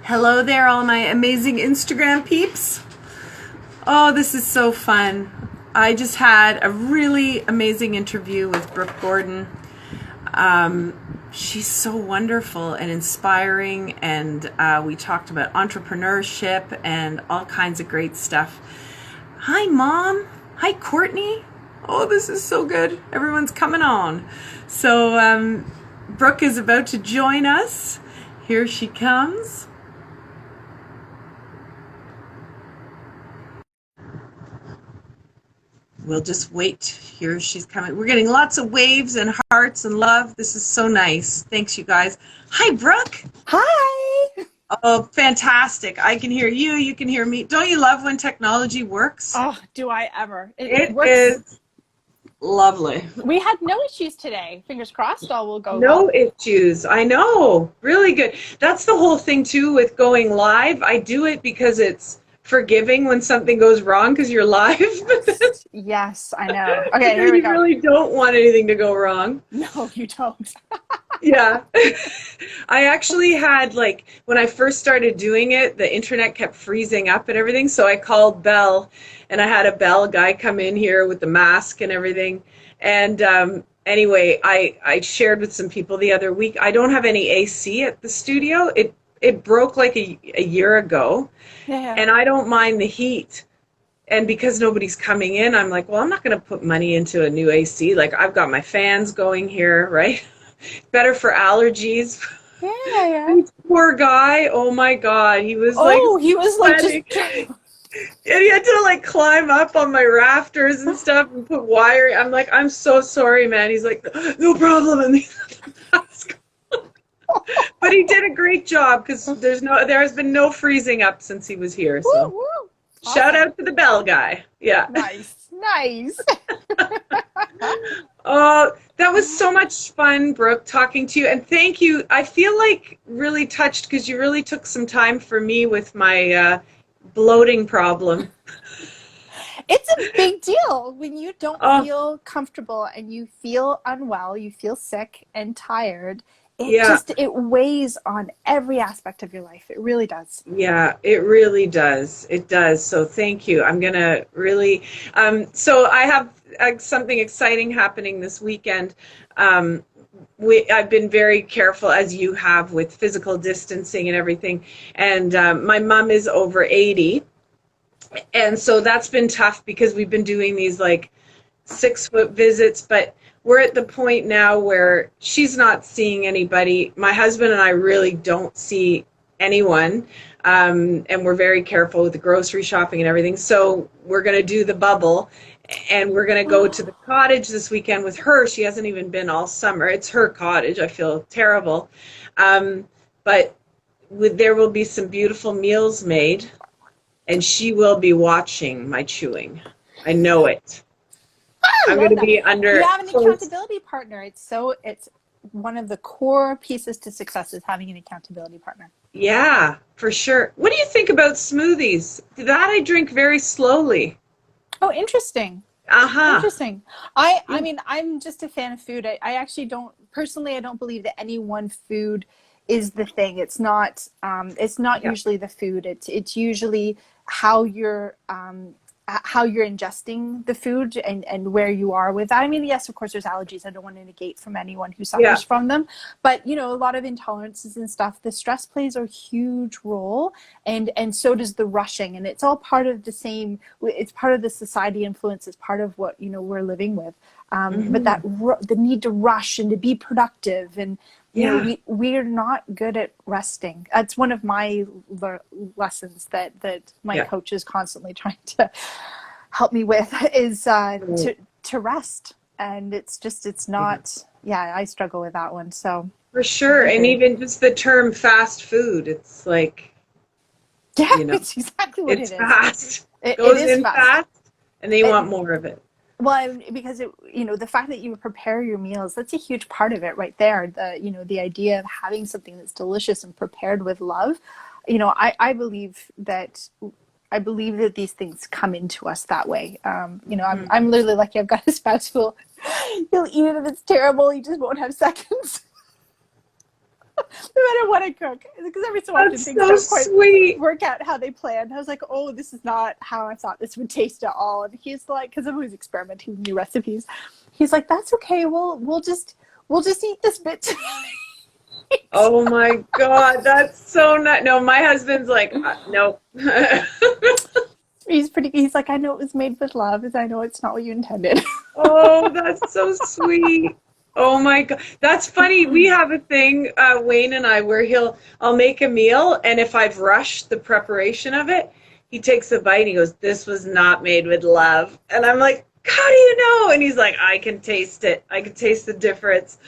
Hello there, all my amazing Instagram peeps. Oh, this is so fun. I just had a really amazing interview with Brooke Gordon. She's so wonderful and inspiring, and we talked about entrepreneurship and all kinds of great stuff. Hi, Mom. Hi, Courtney. Oh, this is so good. Everyone's coming on. So, Brooke is about to join us. Here she comes. We'll just wait. Here she's coming. We're getting lots of waves and hearts and love. This is so nice. Thanks, you guys. Hi, Brooke. Hi. Oh, fantastic. I can hear you. You can hear me. Don't you love when technology works? Oh, do I ever. It works. is lovely. We had no issues today. Fingers crossed all will go No well. issues. I know. Really good. That's the whole thing, too, with going live. I do it because it's forgiving when something goes wrong because you're live. Yes, I know. Okay, here we You go. really don't want anything to go wrong. No, you don't. Yeah. I actually had, like, when I first started doing it, the internet kept freezing up and everything. So I called Bell, and I had a Bell guy come in here with the mask and everything. And anyway, I shared with some people the other week. I don't have any AC at the studio. It broke like a year ago, Yeah. and I don't mind the heat. And because nobody's coming in, I'm like, well, I'm not going to put money into a new AC. Like, I've got my fans going here, right? Better for allergies. Yeah. This poor guy, oh my God, he was He was like sweating. just And he had to like climb up on my rafters and stuff and put wiring. I'm like, I'm so sorry, man. He's like, no problem. And but he did a great job because there has been no freezing up since he was here. So woo, woo. shout Awesome. out to the Bell guy. Yeah. Nice. Oh, that was so much fun, Brooke, talking to you. And thank you. I feel like really touched because you really took some time for me with my bloating problem. It's a big deal when you don't Oh, feel comfortable and you feel unwell, you feel sick and tired. yeah. It weighs on every aspect of your life. It really does. Yeah, it really does. It does. So thank you. I'm going to really, so I have something exciting happening this weekend. I've been very careful, as you have, with physical distancing and everything. And my mom is over 80. And so that's been tough because we've been doing these like 6-foot visits, but we're at the point now where she's not seeing anybody. My husband and I really don't see anyone. And we're very careful with the grocery shopping and everything. So we're going to do the bubble, and we're going to go to the cottage this weekend with her. She hasn't even been all summer. It's her cottage. I feel terrible. But there will be some beautiful meals made, and she will be watching my chewing. I know it. I'm going to be under. You have an accountability partner. It's one of the core pieces to success is having an accountability partner. Yeah, for sure. What do you think about smoothies? That I drink very slowly. Oh, interesting. Uh-huh. Interesting. I mean, I'm just a fan of food. I actually don't believe that any one food is the thing. It's not usually the food. It's usually how you're ingesting the food and where you are with that. I mean, yes, of course, there's allergies. I don't want to negate from anyone who suffers from them. But, a lot of intolerances and stuff, the stress plays a huge role. And so does the rushing. And it's all part of it's part of the society influence. It's part of what, we're living with. But the need to rush and to be productive and, we're not good at resting. That's one of my lessons that my coach is constantly trying to help me with is to rest. And it's not, I struggle with that one. So for sure. And even just the term fast food, it's like, it's exactly what it is. It's fast. It goes is in fast, and they want more of it. Well, because the fact that you prepare your meals, that's a huge part of it right there. The idea of having something that's delicious and prepared with love. I believe that these things come into us that way. I'm literally lucky. I've got a spouse who'll he'll eat it if it's terrible. He just won't have seconds. matter what I cook, because every so often That's things so don't quite sweet. work out how they planned. I was like, oh, this is not how I thought this would taste at all. And he's like, because I'm always experimenting with new recipes. He's like, that's okay. We'll just eat this bit tonight. Oh my God, that's so nice. No, my husband's like, nope. He's like, I know it was made with love, as I know it's not what you intended. Oh, that's so sweet. Oh my God. That's funny. We have a thing, Wayne and I, where I'll make a meal, and if I've rushed the preparation of it, he takes a bite and he goes, "This was not made with love." And I'm like, "How do you know?" And he's like, "I can taste it. I can taste the difference."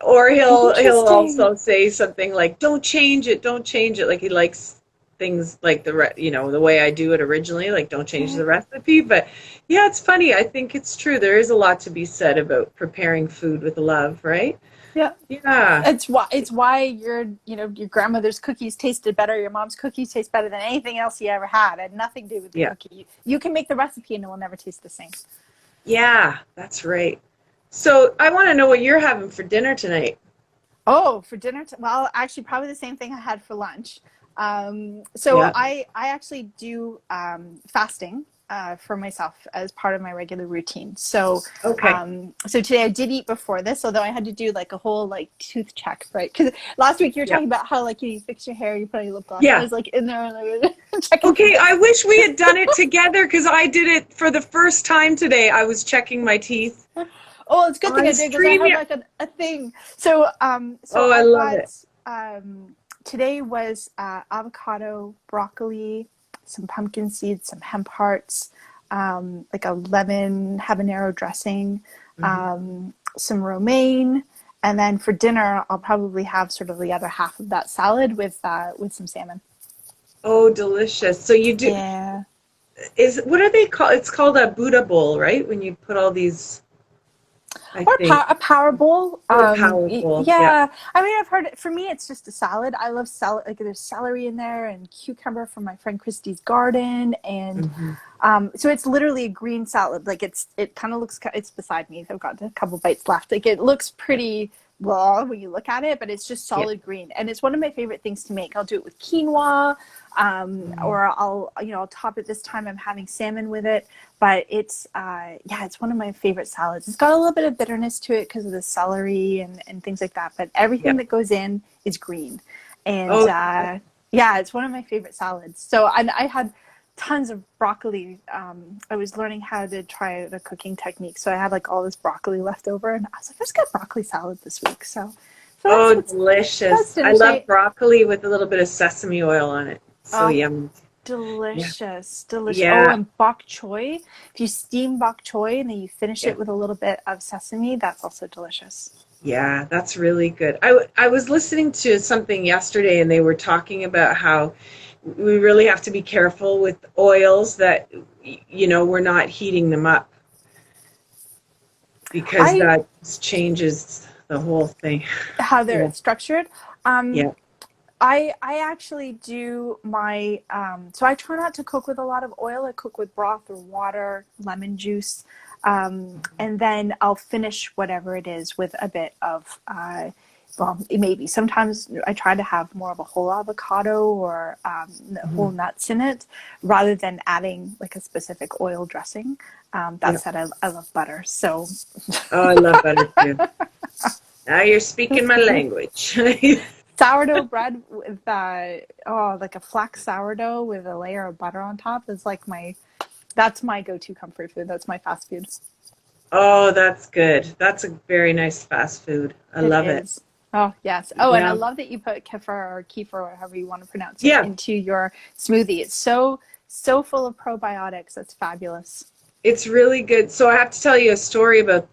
Or he'll Interesting. also say something like, "Don't change it. Don't change it." Like he likes things like the way I do it originally, like don't change the recipe. But yeah, it's funny. I think it's true. There is a lot to be said about preparing food with love, right? Yeah. Yeah. It's why your grandmother's cookies tasted better, your mom's cookies taste better than anything else you ever had. It had nothing to do with the Yeah. cookie. You can make the recipe and it will never taste the same. Yeah, that's right. So I want to know what you're having for dinner tonight. Oh, for dinner? Well, actually, probably the same thing I had for lunch. So Yeah. I actually do fasting for myself as part of my regular routine. Okay. So today I did eat before this, although I had to do like a whole like tooth check, right? Because last week you were Yeah. talking about how like you fix your hair, you put on your lip gloss. I Yeah. was like in there like, checking Okay, things. I wish we had done it together because I did it for the first time today. I was checking my teeth Oh, it's a good thing on I did because I stream. have Yeah. like a thing. So Oh, I I've love got it. today was avocado, broccoli, some pumpkin seeds, some hemp hearts, like a lemon habanero dressing, Hmm. some romaine, and then for dinner I'll probably have sort of the other half of that salad with some salmon. Oh, delicious. So you do Yeah. what are they called? It's called a Buddha bowl, right? When you put all these, I Or think. a power bowl. Oh, power bowl. Yeah. Yeah. I mean, I've heard it. For me, it's just a salad. I love salad. Like there's celery in there and cucumber from my friend Christy's garden, and Hmm. so it's literally a green salad. Like it kind of looks. It's beside me. I've got a couple bites left. Like it looks pretty raw when you look at it, but it's just Yeah. solid green, and it's one of my favorite things to make. I'll do it with quinoa, Mm. or I'll top it. This time I'm having salmon with it, but it's yeah, it's one of my favorite salads. It's got a little bit of bitterness to it because of the celery and things like that, but Yeah. everything that goes in is green, and Oh, yeah, it's one of my favorite salads. So I had tons of broccoli. I was learning how to try the cooking technique, so I had like all this broccoli left over, and I was like, let's get broccoli salad this week. So oh, that's delicious. I dinner love tonight. broccoli with a little bit of sesame oil on it. So Oh, yummy. Yeah. delicious, delicious. Oh, Yeah. and bok choy. If you steam bok choy and then you finish Yeah. it with a little bit of sesame, that's also delicious. Yeah, that's really good. I was listening to something yesterday and they were talking about how we really have to be careful with oils that, we're not heating them up because I that just changes the whole thing. How they're Yeah. structured. Um, Yeah. I actually do my so I try not to cook with a lot of oil. I cook with broth or water, lemon juice, and then I'll finish whatever it is with a bit of well, maybe sometimes I try to have more of a whole avocado or whole Mhm. nuts in it rather than adding like a specific oil dressing. That Yeah. said, I love butter, so Oh, I love butter too. Now you're speaking my language. sourdough bread with like a flax sourdough with a layer of butter on top is like that's my go-to comfort food. That's my fast food. Oh, that's good. That's a very nice fast food. I It love it. is. Oh yes. Oh, and I Yeah. love that you put kefir or kefir, or however you want to pronounce it, Yeah, into your smoothie. It's so full of probiotics. It's fabulous. it's really good. So I have to tell you a story about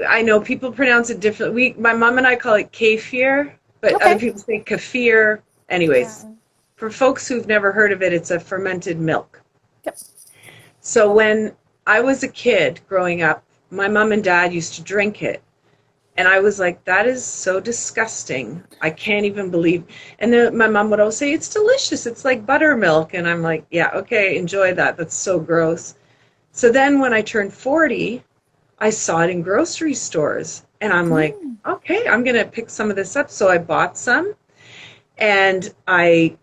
I know people pronounce it different. My mom and I call it kefir, but other Okay. people say kefir. Yeah. Anyways, for folks who've never heard of it, it's a fermented milk. Yep. So when I was a kid growing up, my mom and dad used to drink it. And I was like, that is so disgusting. I can't even believe. And then my mom would always say, it's delicious. It's like buttermilk. And I'm like, yeah, okay, enjoy that. That's so gross. So then when I turned 40, I saw it in grocery stores, and I'm like, Mm. okay, I'm going to pick some of this up. So I bought some, and I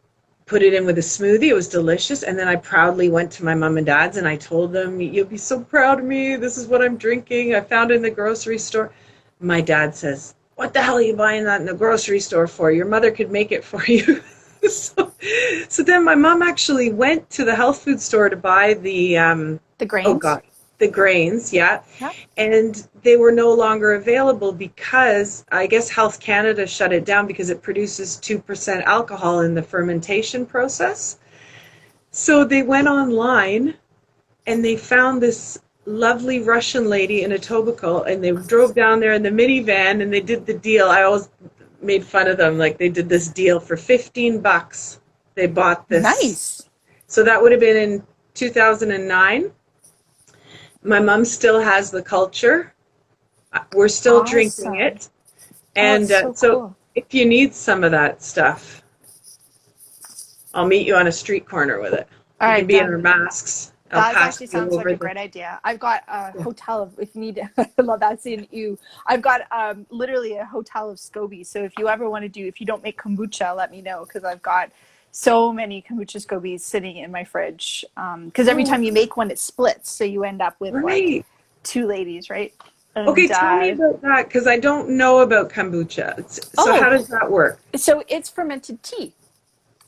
put it in with a smoothie. It was delicious. And then I proudly went to my mom and dad's and I told them, you'll be so proud of me. This is what I'm drinking. I found it in the grocery store. My dad says, what the hell are you buying that in the grocery store for? Your mother could make it for you. so, so then my mom actually went to the health food store to buy The oh grains. God, the grains, yeah. Yep. And they were no longer available because I guess Health Canada shut it down because it produces 2% alcohol in the fermentation process. So they went online and they found this lovely Russian lady in Etobicoke, and they drove down there in the minivan and they did the deal. I always made fun of them, like they did this deal for $15. They bought this. Nice. So that would have been in 2009. My mom still has the culture. We're still drinking Awesome. it. Oh, And it's so so cool. if you need some of that stuff, I'll meet you on a street corner with it. All We can right, be in our done. masks. I'll That pass actually you sounds like over a the. great idea. I've got a Yeah. hotel of, if you need, I love that's in you. I've got literally a hotel of SCOBY. So if you ever want to do, if you don't make kombucha, let me know because I've got so many kombucha SCOBYs sitting in my fridge. Because every Oh, time you make one, it splits. So you end up with like right. two ladies, right? Okay, And tell me about that because I don't know about kombucha. So how oh, does that work? so it's fermented tea.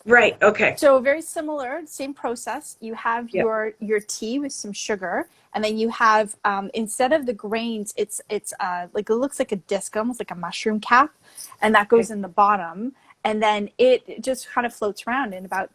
Right. Okay. So very similar, same process. You have Yep. your tea with some sugar, and then you have instead of the grains, it's like it looks like a disc, almost like a mushroom cap, and that Okay. goes in the bottom, and then it just kind of floats around. And about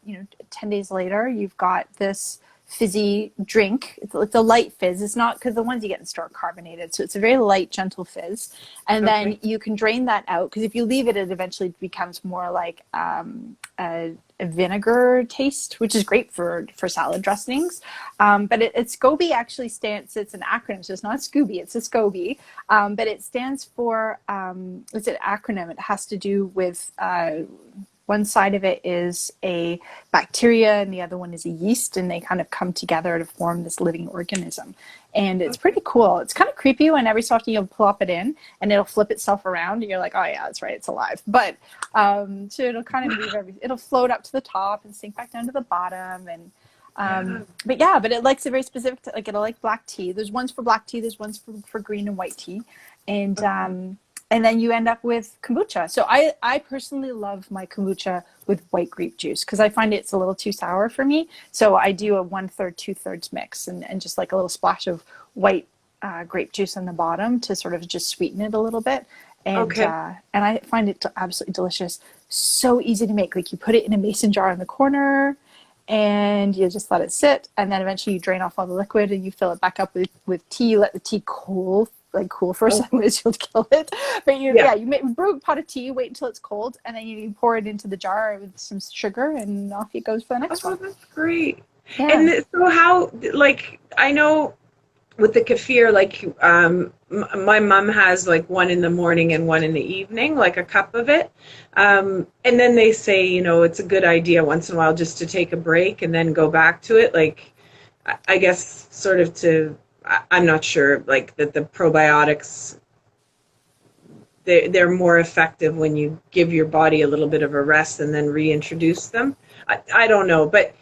10 days later, you've got this fizzy drink. It's a light fizz. It's not because the ones you get in store are carbonated, so it's a very light, gentle fizz. And then Okay. you can drain that out because if you leave it, it eventually becomes more like a vinegar taste, which is great for salad dressings. But it's SCOBY actually stands. It's an acronym, so it's not Scooby. It's a SCOBY, but it stands for. It's an acronym. It has to do with. One side of it is a bacteria and the other one is a yeast, and they kind of come together to form this living organism. And it's Okay. pretty cool. It's kind of creepy when every so often you'll plop it in and it'll flip itself around and you're like, oh yeah, that's right, it's alive. But so it'll kind of move it'll float up to the top and sink back down to the bottom. And Yeah. but yeah, but it likes a very specific, like it'll like black tea. There's ones for black tea, there's ones for green and white tea. Okay. And then you end up with kombucha. So I personally love my kombucha with white grape juice because I find it's a little too sour for me. So I do a 1/3, 2/3 mix and just like a little splash of white grape juice on the bottom to sort of just sweeten it a little bit. Okay. And I find it absolutely delicious. So easy to make. Like you put it in a mason jar in the corner and you just let it sit. And then eventually you drain off all the liquid and you fill it back up with tea. You let the tea cool for a Oh, second, you'll kill it. But yeah. you make brew a pot of tea, wait until it's cold, and then you pour it into the jar with some sugar, and off it goes for the next Oh, one. that's great. Yeah. And so how, like, I know with the kefir, like, my mom has like one in the morning and one in the evening, like a cup of it. And then they say, it's a good idea once in a while just to take a break and then go back to it. Like, I guess sort of I'm not sure, like that the probiotics, they're more effective when you give your body a little bit of a rest and then reintroduce them. I don't know, but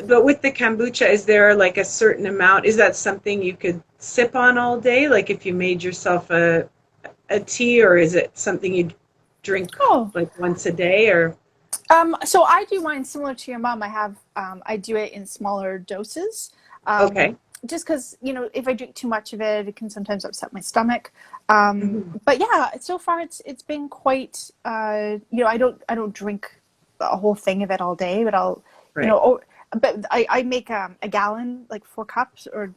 with the kombucha, is there like a certain amount? Is that something you could sip on all day? Like if you made yourself a tea, or is it something you drink Oh. like once a day? Or So I do mine similar to your mom. I do it in smaller doses. okay, Just because if I drink too much of it, it can sometimes upset my stomach. hmm, But yeah, so far it's been quite. I don't drink a whole thing of it all day, but I'll you know. right, But I make a gallon, like 4 cups, or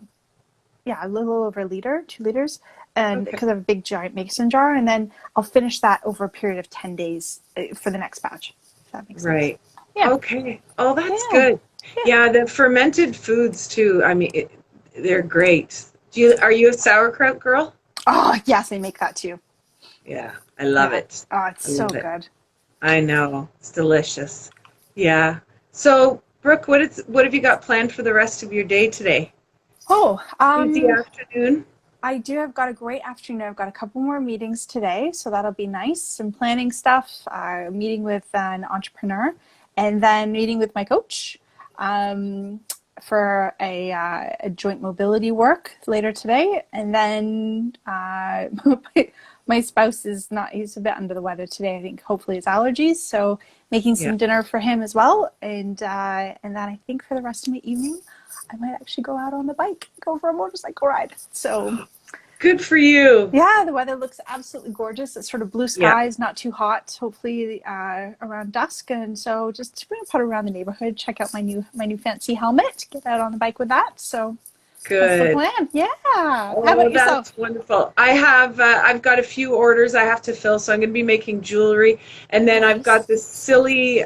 yeah, a little over a liter, 2 liters, and okay, because I have a big giant mason jar, and then I'll finish that over a period of 10 days for the next batch. If that makes sense. right, Yeah, okay. Oh, that's yeah, good. yeah. Yeah, the fermented foods too. I mean, they're great. Are you a sauerkraut girl? Oh yes, I make that too. Yeah, I love Yeah. it. Oh, it's I so love it. good. I know. It's delicious. Yeah. So, Brooke, what have you got planned for the rest of your day today? Oh, Busy afternoon? I do. I've got a great afternoon. I've got a couple more meetings today, so that'll be nice. Some planning stuff, meeting with an entrepreneur, and then meeting with my coach um, for a joint mobility work later today. And then my spouse is not, he's a bit under the weather today. I think hopefully it's allergies. So making Yeah. some dinner for him as well. And then I think for the rest of my evening, I might actually go out on the bike, go for a motorcycle ride. So Good for you. yeah, the weather looks absolutely gorgeous. It's sort of blue Yeah. skies, not too hot. Hopefully around dusk, and so just gonna put around the neighborhood, check out my new fancy helmet, get out on the bike with that. So that's the Good. plan. Yeah. How Oh, about yourself? that's wonderful. I've got a few orders I have to fill, so I'm going to be making jewelry. And then I've got Nice. this silly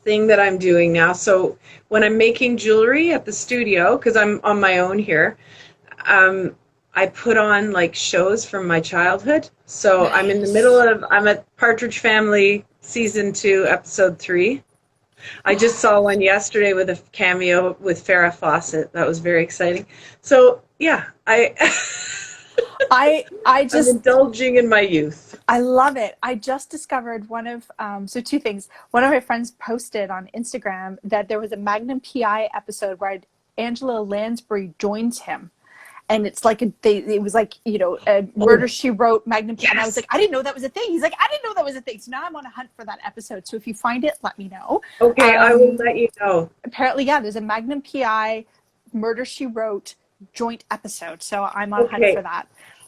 thing that I'm doing now. So when I'm making jewelry at the studio, because I'm on my own here, um, I put on like shows from my childhood. So I'm in the middle Nice. of, I'm at Partridge Family season 2, episode 3. I just saw one yesterday with a cameo with Farrah Fawcett. That was very exciting. So yeah, I I'm just indulging in my youth. I love it. I just discovered one of so two things. One of my friends posted on Instagram that there was a Magnum PI episode where Angela Lansbury joins him, and it's like it was like a Murder Oh, She Wrote Magnum PI, and I was yes. like, I didn't know that was a thing. He's like, I didn't know that was a thing. So now I'm on a hunt for that episode. So if you find it, let me know. Okay, I will Um, let you know. Apparently, yeah, there's a Magnum PI Murder She Wrote joint episode. So I'm on a hunt for Okay, that.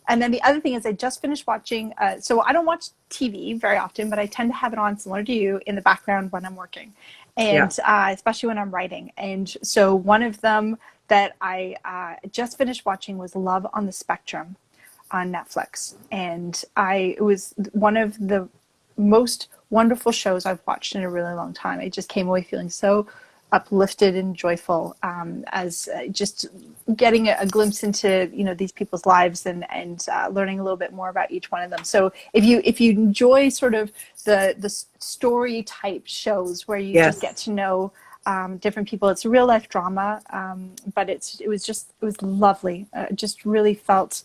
And then the other thing is I just finished watching, so I don't watch TV very often, but I tend to have it on similar to you in the background when I'm working, yeah. and especially when I'm writing. And so one of them that I just finished watching was Love on the Spectrum on Netflix. And it was one of the most wonderful shows I've watched in a really long time. I just came away feeling so uplifted and joyful as just getting a glimpse into these people's lives and learning a little bit more about each one of them. So if you enjoy sort of the story type shows where you just get Yes. to know different people, it's a real life drama, but it was lovely. Just really felt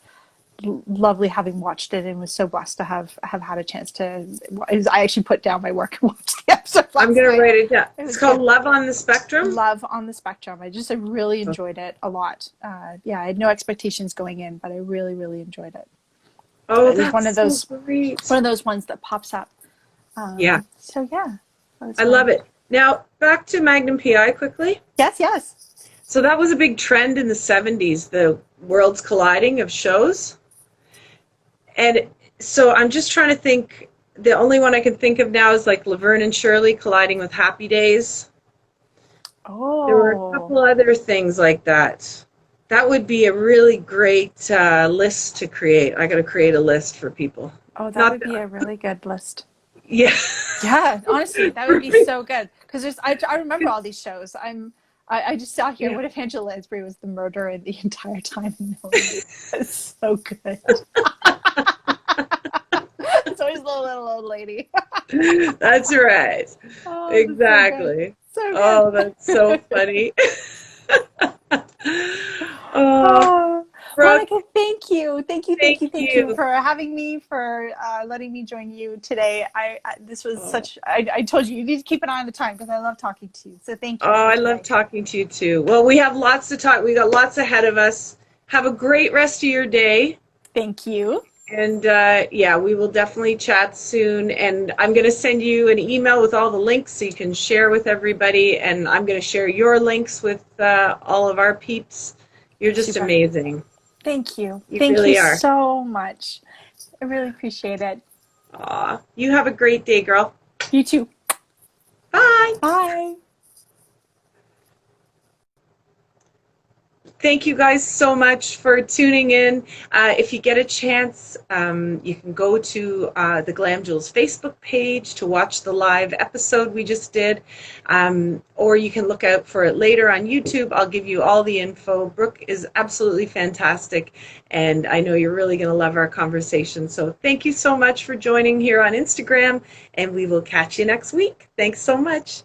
lovely having watched it, and was so blessed to have had a chance to. I actually put down my work and watched the episode I'm last gonna night. write it down. It It's was called good. Love on the Spectrum. Love on the Spectrum. I really enjoyed it a lot. Yeah, I had no expectations going in, but I really, really enjoyed it. Oh, It was that's so great. one of those ones that pops up. Yeah, So yeah, that was I love fun. it. Now back to Magnum PI quickly. Yes, yes. So that was a big trend in the 70s, the worlds colliding of shows. And so I'm just trying to think, the only one I can think of now is like Laverne and Shirley colliding with Happy Days. There were a Oh, couple other things like that. That would be a really great list to create. I got to create a list for people. oh, that Not would be a really good list. yeah. Yeah, honestly, that would be so good. Because I remember all these shows. I just saw here. Yeah. What if Angela Lansbury was the murderer the entire time? And no one knew? That's so good. It's always the little old lady. That's right. Oh, that's so good. Exactly. So Oh, good. that's so funny. Oh, Oh, Brooke, Monica, thank you. Thank you, thank thank you, thank you you. for having me, for letting me join you today. This was Oh, such, I told you, you need to keep an eye on the time because I love talking to you. So thank oh, you for I love today. talking to you too. Well, we have lots to talk. We got lots ahead of us. Have a great rest of your day. Thank you. And yeah, we will definitely chat soon. And I'm going to send you an email with all the links so you can share with everybody. And I'm going to share your links with all of our peeps. You're just Super. amazing. Thank you. You Thank you really are. so much. I really appreciate it. Aw, you have a great day, girl. You too. Bye. Bye. Thank you guys so much for tuning in. If you get a chance, you can go to the Glam Jewels Facebook page to watch the live episode we just did, or you can look out for it later on YouTube. I'll give you all the info. Brooke is absolutely fantastic, and I know you're really going to love our conversation. So thank you so much for joining here on Instagram, and we will catch you next week. Thanks so much.